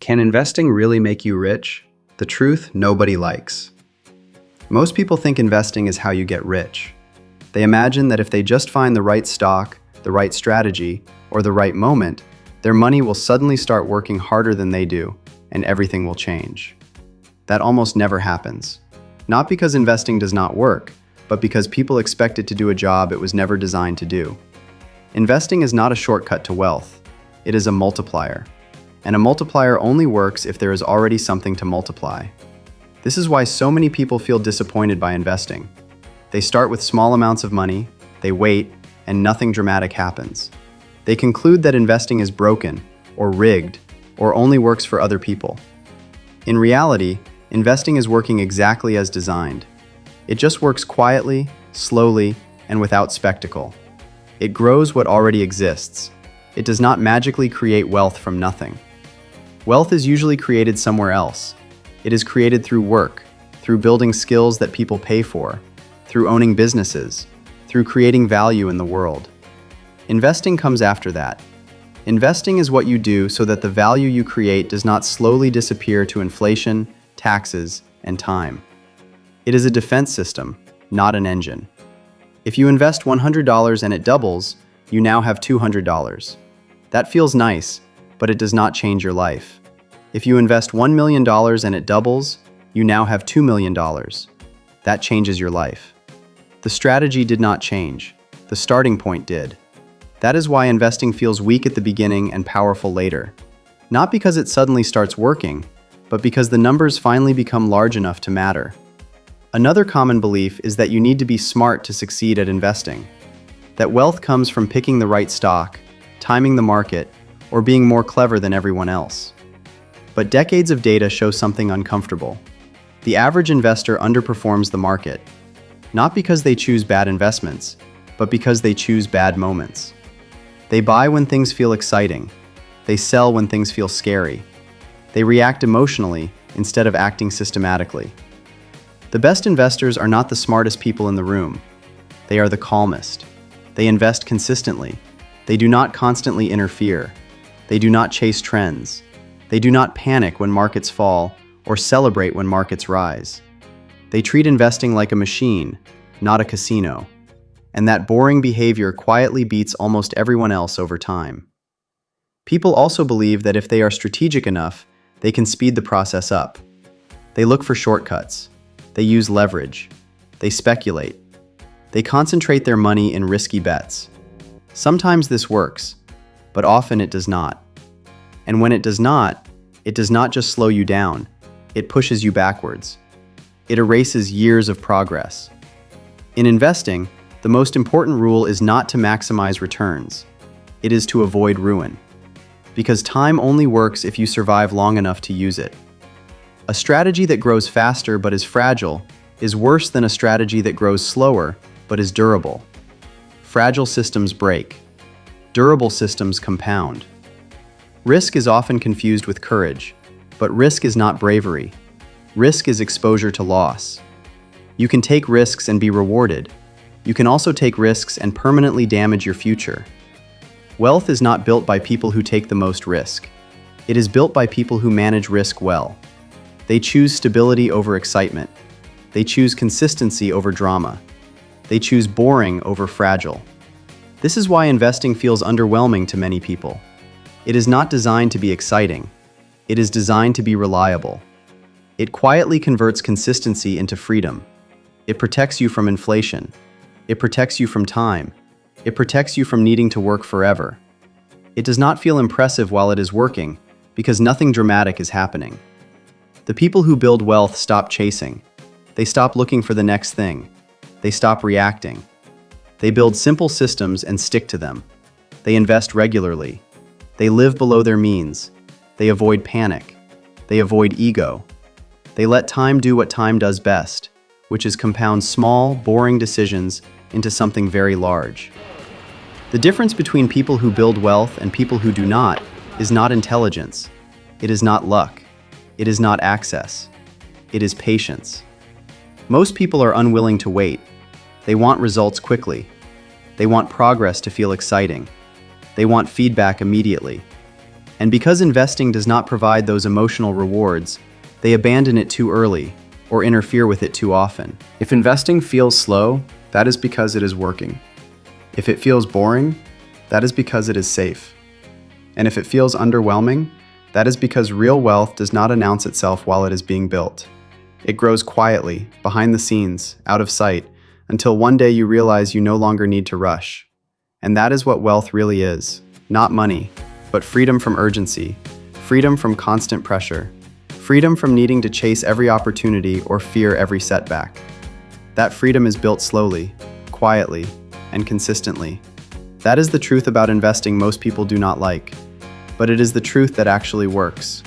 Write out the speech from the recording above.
Can investing really make you rich? The truth nobody likes. Most people think investing is how you get rich. They imagine that if they just find the right stock, the right strategy, or the right moment, their money will suddenly start working harder than they do, and everything will change. That almost never happens. Not because investing does not work, but because people expect it to do a job it was never designed to do. Investing is not a shortcut to wealth. It is a multiplier. And a multiplier only works if there is already something to multiply. This is why so many people feel disappointed by investing. They start with small amounts of money, they wait, and nothing dramatic happens. They conclude that investing is broken, or rigged, or only works for other people. In reality, investing is working exactly as designed. It just works quietly, slowly, and without spectacle. It grows what already exists. It does not magically create wealth from nothing. Wealth is usually created somewhere else. It is created through work, through building skills that people pay for, through owning businesses, through creating value in the world. Investing comes after that. Investing is what you do so that the value you create does not slowly disappear to inflation, taxes, and time. It is a defense system, not an engine. If you invest $100 and it doubles, you now have $200. That feels nice, but it does not change your life. If you invest $1 million and it doubles, you now have $2 million. That changes your life. The strategy did not change. The starting point did. That is why investing feels weak at the beginning and powerful later. Not because it suddenly starts working, but because the numbers finally become large enough to matter. Another common belief is that you need to be smart to succeed at investing. That wealth comes from picking the right stock, timing the market, or being more clever than everyone else. But decades of data show something uncomfortable. The average investor underperforms the market, not because they choose bad investments, but because they choose bad moments. They buy when things feel exciting. They sell when things feel scary. They react emotionally instead of acting systematically. The best investors are not the smartest people in the room. They are the calmest. They invest consistently. They do not constantly interfere. They do not chase trends. They do not panic when markets fall or celebrate when markets rise. They treat investing like a machine, not a casino. And that boring behavior quietly beats almost everyone else over time. People also believe that if they are strategic enough, they can speed the process up. They look for shortcuts. They use leverage. They speculate. They concentrate their money in risky bets. Sometimes this works, but often it does not. And when it does not just slow you down, it pushes you backwards. It erases years of progress. In investing, the most important rule is not to maximize returns. It is to avoid ruin. Because time only works if you survive long enough to use it. A strategy that grows faster but is fragile is worse than a strategy that grows slower but is durable. Fragile systems break. Durable systems compound. Risk is often confused with courage, but risk is not bravery. Risk is exposure to loss. You can take risks and be rewarded. You can also take risks and permanently damage your future. Wealth is not built by people who take the most risk. It is built by people who manage risk well. They choose stability over excitement. They choose consistency over drama. They choose boring over fragile. This is why investing feels underwhelming to many people. It is not designed to be exciting. It is designed to be reliable. It quietly converts consistency into freedom. It protects you from inflation. It protects you from time. It protects you from needing to work forever. It does not feel impressive while it is working, because nothing dramatic is happening. The people who build wealth stop chasing. They stop looking for the next thing. They stop reacting. They build simple systems and stick to them. They invest regularly. They live below their means. They avoid panic. They avoid ego. They let time do what time does best, which is compound small, boring decisions into something very large. The difference between people who build wealth and people who do not is not intelligence. It is not luck. It is not access. It is patience. Most people are unwilling to wait. They want results quickly. They want progress to feel exciting. They want feedback immediately. And because investing does not provide those emotional rewards, they abandon it too early or interfere with it too often. If investing feels slow, that is because it is working. If it feels boring, that is because it is safe. And if it feels underwhelming, that is because real wealth does not announce itself while it is being built. It grows quietly, behind the scenes, out of sight, until one day you realize you no longer need to rush. And that is what wealth really is. Not money, but freedom from urgency, freedom from constant pressure, freedom from needing to chase every opportunity or fear every setback. That freedom is built slowly, quietly, and consistently. That is the truth about investing most people do not like, but it is the truth that actually works.